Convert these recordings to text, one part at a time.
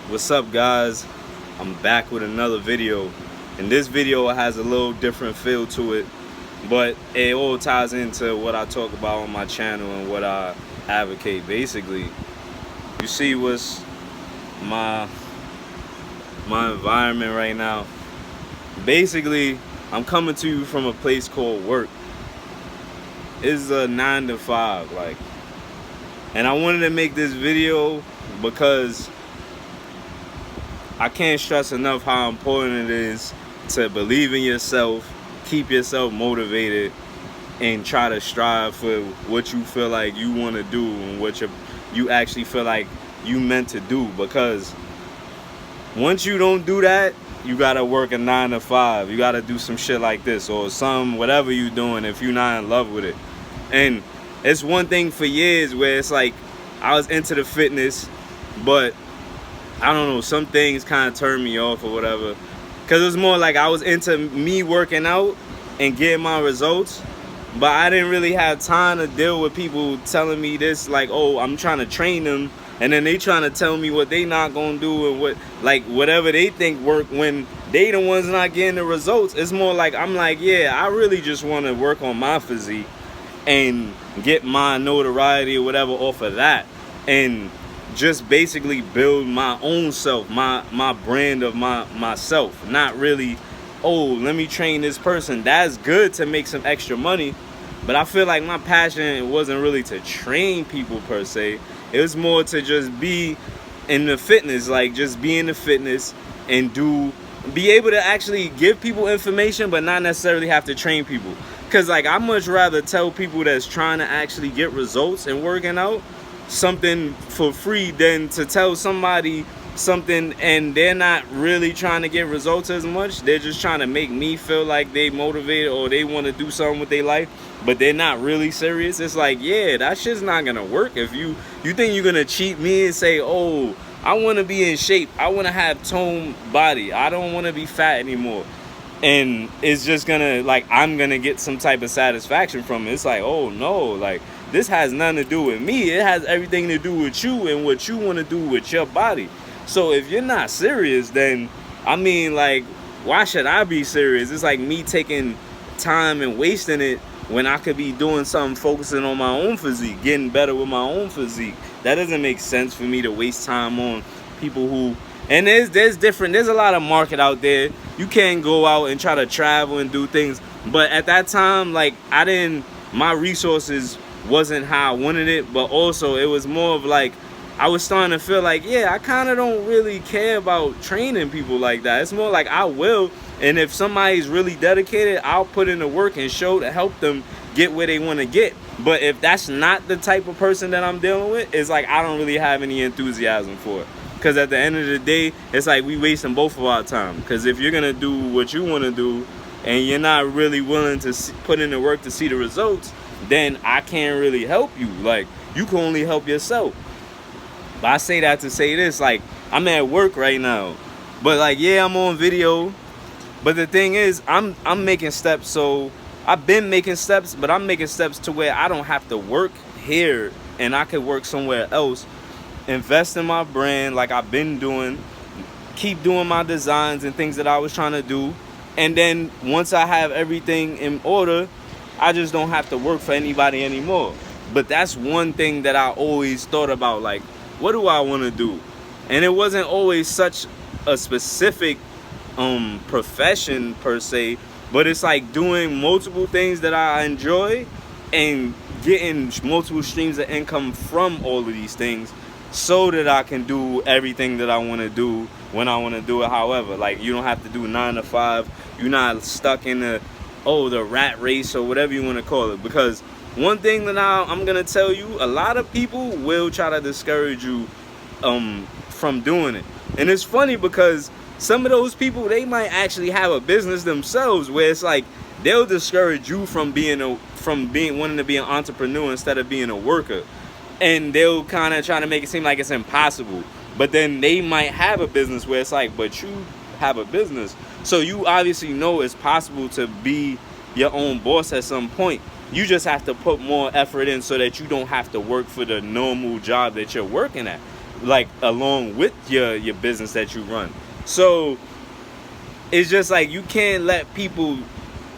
What's up, guys? I'm back with another video, and this video has a little different feel to it, but it all ties into what I talk about on my channel and what I advocate. Basically, you see what's my environment right now. Basically, I'm coming to you from a place called work. It's a 9 to 5, and I wanted to make this video because I can't stress enough how important it is to believe in yourself, keep yourself motivated, and try to strive for what you feel like you want to do and what you actually feel like you meant to do. Because once you don't do that, you gotta work a 9 to 5. You gotta do some shit like this or whatever you doing if you're not in love with it. And it's one thing for years where it's like I was into the fitness, but I don't know, some things kind of turned me off or whatever. Because it was more like I was into me working out and getting my results, but I didn't really have time to deal with people telling me this, like, oh, I'm trying to train them, and then they trying to tell me what they not going to do and whatever they think work when they the ones not getting the results. It's more like, I'm like, yeah, I really just want to work on my physique and get my notoriety or whatever off of that. And just basically build my own self, my brand of myself. Not really, oh, let me train this person. That's good to make some extra money, but I feel like my passion wasn't really to train people per se. It was more to just be in the fitness, like just be in the fitness and be able to actually give people information, but not necessarily have to train people. Because like I much rather tell people that's trying to actually get results and working out something for free than to tell somebody something and they're not really trying to get results as much. They're just trying to make me feel like they motivated or they want to do something with their life, but they're not really serious. It's like, yeah, that shit's not gonna work. If you think you're gonna cheat me and say, oh, I want to be in shape, I want to have toned body, I don't want to be fat anymore, and it's just gonna, like, I'm gonna get some type of satisfaction from it. It's like, oh no, like, this has nothing to do with me. It has everything to do with you and what you want to do with your body. So if you're not serious, then, I mean, like, why should I be serious? It's like me taking time and wasting it when I could be doing something, focusing on my own physique, getting better with my own physique. That doesn't make sense for me to waste time on people who... And there's a lot of market out there. You can't go out and try to travel and do things. But at that time, like, my resources wasn't how I wanted it, but also it was more of like I was starting to feel like, yeah, I kind of don't really care about training people like that. It's more like I will, and if somebody's really dedicated, I'll put in the work and show to help them get where they want to get. But if that's not the type of person that I'm dealing with, it's like I don't really have any enthusiasm for it. Because at the end of the day, it's like we wasting both of our time. Because if you're gonna do what you want to do and you're not really willing to put in the work to see the results, then I can't really help you. Like, you can only help yourself. But I say that to say this, like, I'm at work right now, but like, yeah, I'm on video, but the thing is, I'm making steps. So I've been making steps, but I'm making steps to where I don't have to work here and I could work somewhere else, invest in my brand like I've been doing, keep doing my designs and things that I was trying to do, and then once I have everything in order, I just don't have to work for anybody anymore. But that's one thing that I always thought about, like, what do I want to do? And it wasn't always such a specific profession per se, but it's like doing multiple things that I enjoy and getting multiple streams of income from all of these things so that I can do everything that I want to do when I want to do it. However, like, you don't have to do 9 to 5. You're not stuck in the rat race or whatever you want to call it. Because one thing that I'm going to tell you, a lot of people will try to discourage you from doing it. And it's funny because some of those people, they might actually have a business themselves where it's like they'll discourage you from wanting to be an entrepreneur instead of being a worker. And they'll kind of try to make it seem like it's impossible. But then they might have a business where it's like, but you have a business, so you obviously know it's possible to be your own boss at some point. You just have to put more effort in so that you don't have to work for the normal job that you're working at. like along with your business that you run. So it's just like you can't let people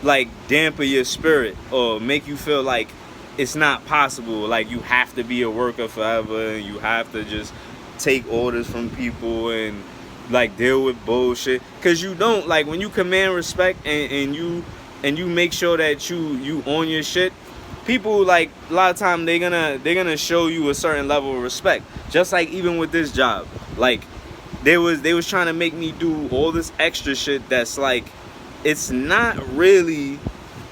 like dampen your spirit or make you feel like it's not possible, like you have to be a worker forever and you have to just take orders from people and like deal with bullshit, because you don't. Like when you command respect and you make sure that you on your shit, people like a lot of time they're gonna show you a certain level of respect. Just like even with this job, like they was trying to make me do all this extra shit that's like it's not really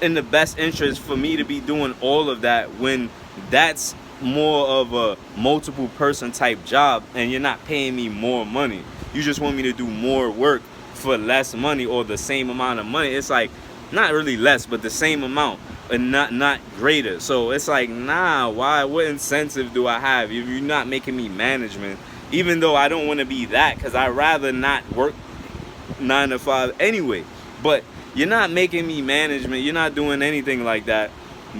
in the best interest for me to be doing all of that when that's more of a multiple person type job and you're not paying me more money. You just want me to do more work for less money or the same amount of money. It's like not really less, but the same amount and not greater. So it's like, nah, why? What incentive do I have if you're not making me management? Even though I don't want to be that, because I'd rather not work 9 to 5 anyway. But you're not making me management. You're not doing anything like that.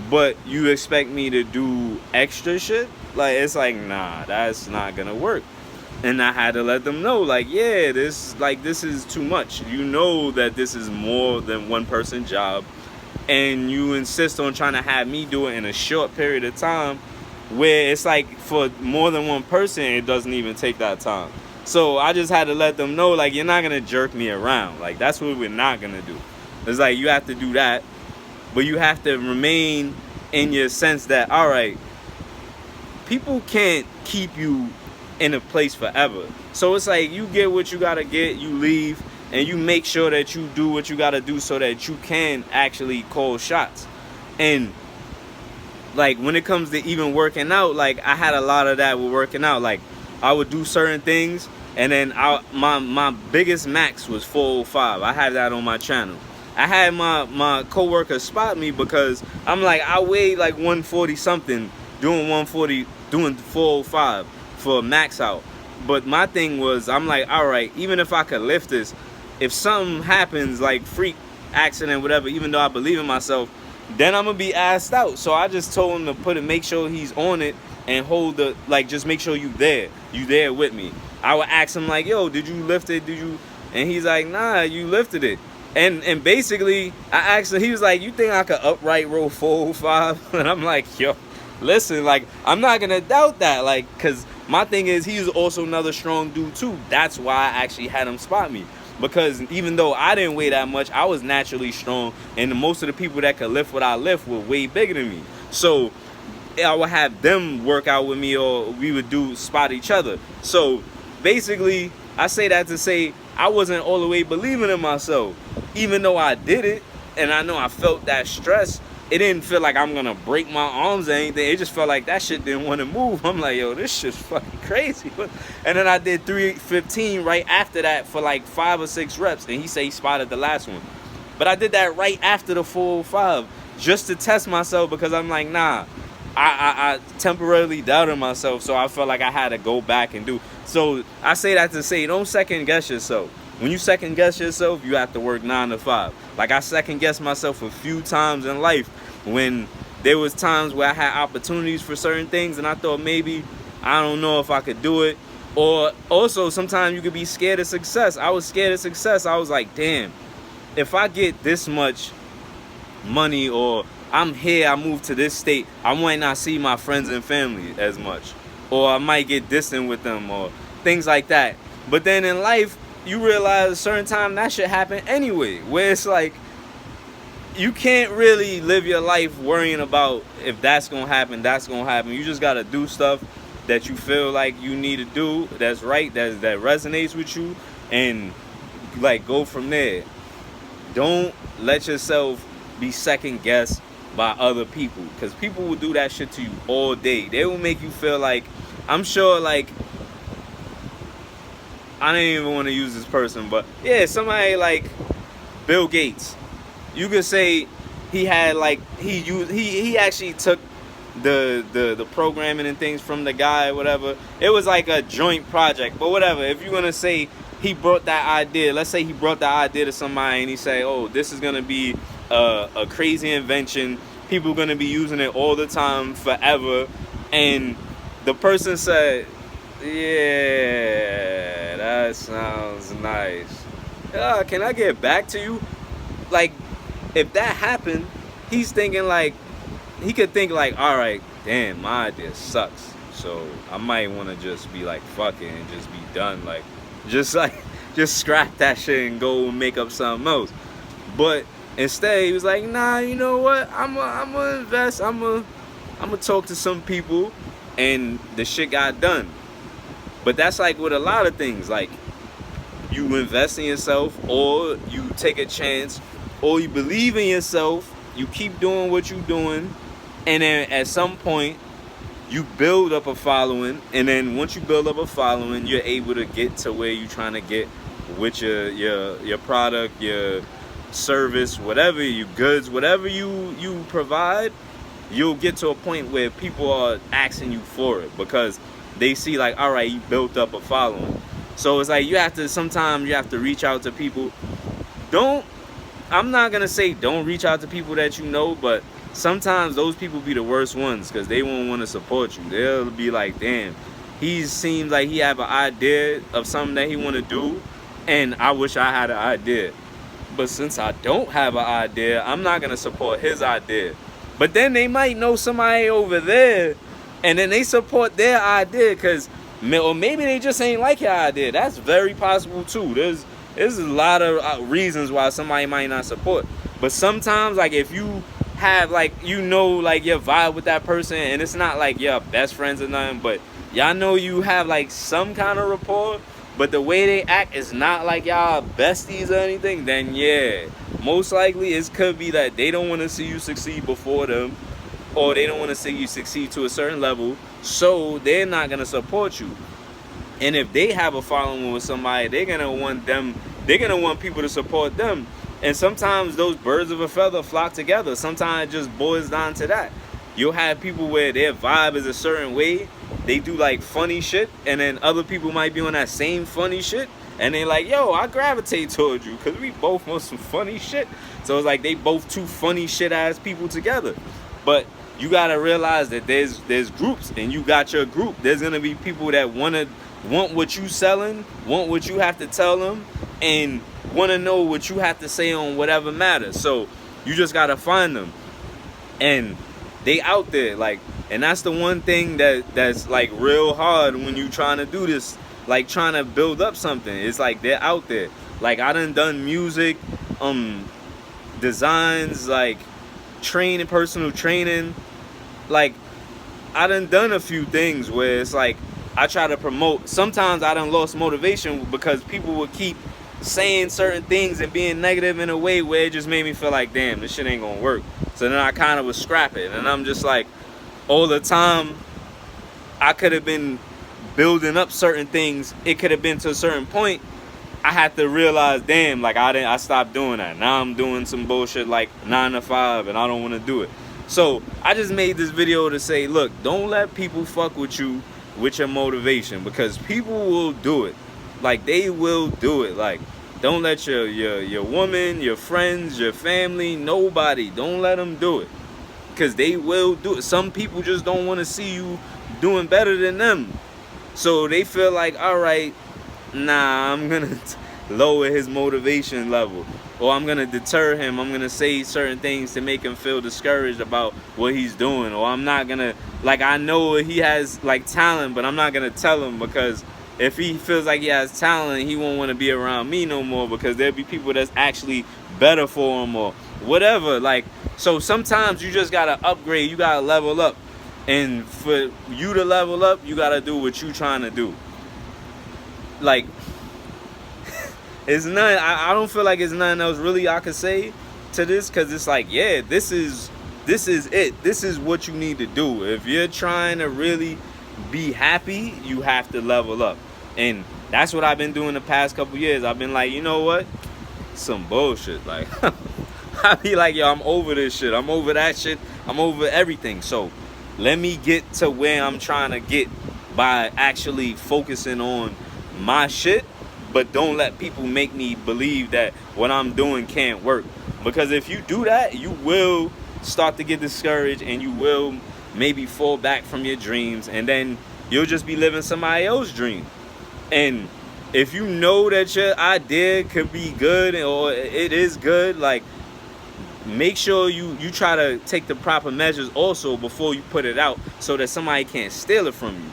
But you expect me to do extra shit? Like, it's like, nah, that's not gonna work. And I had to let them know, like, yeah, this is too much. You know that this is more than one person job, and you insist on trying to have me do it in a short period of time, where it's like for more than one person, it doesn't even take that time. So I just had to let them know, like, you're not gonna jerk me around. Like, that's what we're not gonna do. It's like you have to do that, but you have to remain in your sense that, all right, people can't keep you in a place forever. So it's like you get what you gotta get, you leave, and you make sure that you do what you gotta do so that you can actually call shots. And like when it comes to even working out, like I had a lot of that with working out. Like I would do certain things, and then my biggest max was 405. I had that on my channel. I had my coworker spot me because I'm like, I weigh like 140 something, doing 405 for a max out. But my thing was, I'm like, all right, even if I could lift this, if something happens, like freak accident, whatever, even though I believe in myself, then I'm gonna be assed out. So I just told him to make sure he's on it and hold the, like, just make sure you there with me. I would ask him like, yo, did you lift it? Did you? And he's like, nah, you lifted it. And basically, I asked him, he was like, you think I could upright row 405? And I'm like, yo, listen, like, I'm not gonna doubt that, like, cause my thing is he's also another strong dude too. That's why I actually had him spot me. Because even though I didn't weigh that much, I was naturally strong, and most of the people that could lift what I lift were way bigger than me. So I would have them work out with me, or we would spot each other. So basically, I say that to say I wasn't all the way believing in myself. Even though I did it, and I know I felt that stress, it didn't feel like I'm gonna break my arms or anything. It just felt like that shit didn't want to move. I'm like, yo, this shit's fucking crazy. And then I did 315 right after that for like 5 or 6 reps, and he said he spotted the last one. But I did that right after the 405 just to test myself, because I'm like, nah, I temporarily doubted myself, so I felt like I had to go back and do. So I say that to say, don't second guess yourself. When you second guess yourself, you have to work 9 to 5. Like I second guessed myself a few times in life when there was times where I had opportunities for certain things and I thought maybe, I don't know if I could do it. Or also sometimes you could be scared of success. I was scared of success. I was like, damn, if I get this much money, or I'm here, I moved to this state, I might not see my friends and family as much. Or I might get distant with them, or things like that. But then in life, you realize a certain time that shit happen anyway, where it's like you can't really live your life worrying about if that's gonna happen. You just gotta do stuff that you feel like you need to do, that's right, that resonates with you, and like go from there. Don't let yourself be second guessed by other people, because people will do that shit to you all day. They will make you feel like, I'm sure, like, I don't even want to use this person, but yeah, somebody like Bill Gates. You could say he had like he actually took the programming and things from the guy, whatever. It was like a joint project, but whatever. If you're gonna say he brought that idea, let's say he brought the idea to somebody and he say, oh, this is gonna be a crazy invention. People are gonna be using it all the time, forever. And the person said, Yeah, that sounds nice. Can I get back to you? Like, if that happened, he's thinking like, he could think like, all right, damn, my idea sucks. So I might want to just be like, fuck it and just be done. Just like, just scrap that shit and go make up something else. But instead, he was like, nah, you know what? I'm gonna invest. I'm gonna talk to some people, and the shit got done. But that's like with a lot of things. Like, you invest in yourself, or you take a chance, or you believe in yourself. You keep doing what you're doing, and then at some point, you build up a following. And then once you build up a following, you're able to get to where you're trying to get with your product, your service, whatever, your goods, whatever you provide. You'll get to a point where people are asking you for it because they see like, all right, you built up a following. So it's like sometimes you have to reach out to people. I'm not gonna say don't reach out to people that you know, but sometimes those people be the worst ones because they won't want to support you. They'll be like, damn, he seems like he have an idea of something that he want to do, and I wish I had an idea. But since I don't have an idea, I'm not gonna support his idea. But then they might know somebody over there, and then they support their idea or maybe they just ain't like your idea. That's very possible too. There's a lot of reasons why somebody might not support. But sometimes, like, if you have like, like your vibe with that person, and it's not like your best friends or nothing, but y'all know you have like some kind of rapport, but the way they act is not like y'all besties or anything, then yeah, most likely it could be that they don't want to see you succeed before them, or they don't want to see you succeed to a certain level, so they're not going to support you. And if they have a following with somebody, they're going to want people to support them. And sometimes those birds of a feather flock together. Sometimes it just boils down to that. You'll have people where their vibe is a certain way. They do like funny shit, and then other people might be on that same funny shit, and they're like, yo, I gravitate towards you because we both want some funny shit. So it's like they both two funny shit ass people together. But you gotta realize that there's groups, and you got your group. There's gonna be people that want what you selling, want what you have to tell them, and want to know what you have to say on whatever matters. So you just gotta find them, and they out there, like. And that's the one thing that's like real hard when you trying to do this, like trying to build up something. It's like they're out there. Like, I done music, designs, like personal training. Like, I done a few things where it's like I try to promote. Sometimes I done lost motivation because people would keep saying certain things and being negative in a way where it just made me feel like, damn, this shit ain't gonna work. So then I kind of would scrap it, and I'm just like, all the time I could have been building up certain things. It could have been to a certain point. I had to realize, damn, like I stopped doing that. Now I'm doing some bullshit like 9 to 5, and I don't want to do it. So I just made this video to say, look, don't let people fuck with you with your motivation, because people will do it. Like, they will do it. Like, don't let your woman, your friends, your family, nobody, don't let them do it. Because they will do it. Some people just don't want to see you doing better than them. So they feel like, all right, nah, I'm going to lower his motivation level. Or I'm going to deter him. I'm going to say certain things to make him feel discouraged about what he's doing. Or I'm not going to, like, I know he has, like, talent, but I'm not going to tell him, because if he feels like he has talent, he won't want to be around me no more, because there'll be people that's actually better for him or whatever. Like, so sometimes you just gotta upgrade, you gotta level up. And for you to level up, you gotta do what you trying to do. Like, I don't feel like it's nothing else really I could say to this, because it's like, yeah, this is it. This is what you need to do. If you're trying to really be happy, you have to level up. And that's what I've been doing the past couple years. I've been like, you know what? Some bullshit. Like, I be like, yo, I'm over this shit. I'm over that shit. I'm over everything. So let me get to where I'm trying to get by actually focusing on my shit. But don't let people make me believe that what I'm doing can't work. Because if you do that, you will start to get discouraged, and you will maybe fall back from your dreams. And then you'll just be living somebody else's dream. And if you know that your idea could be good or it is good, like, make sure you try to take the proper measures also before you put it out so that somebody can't steal it from you.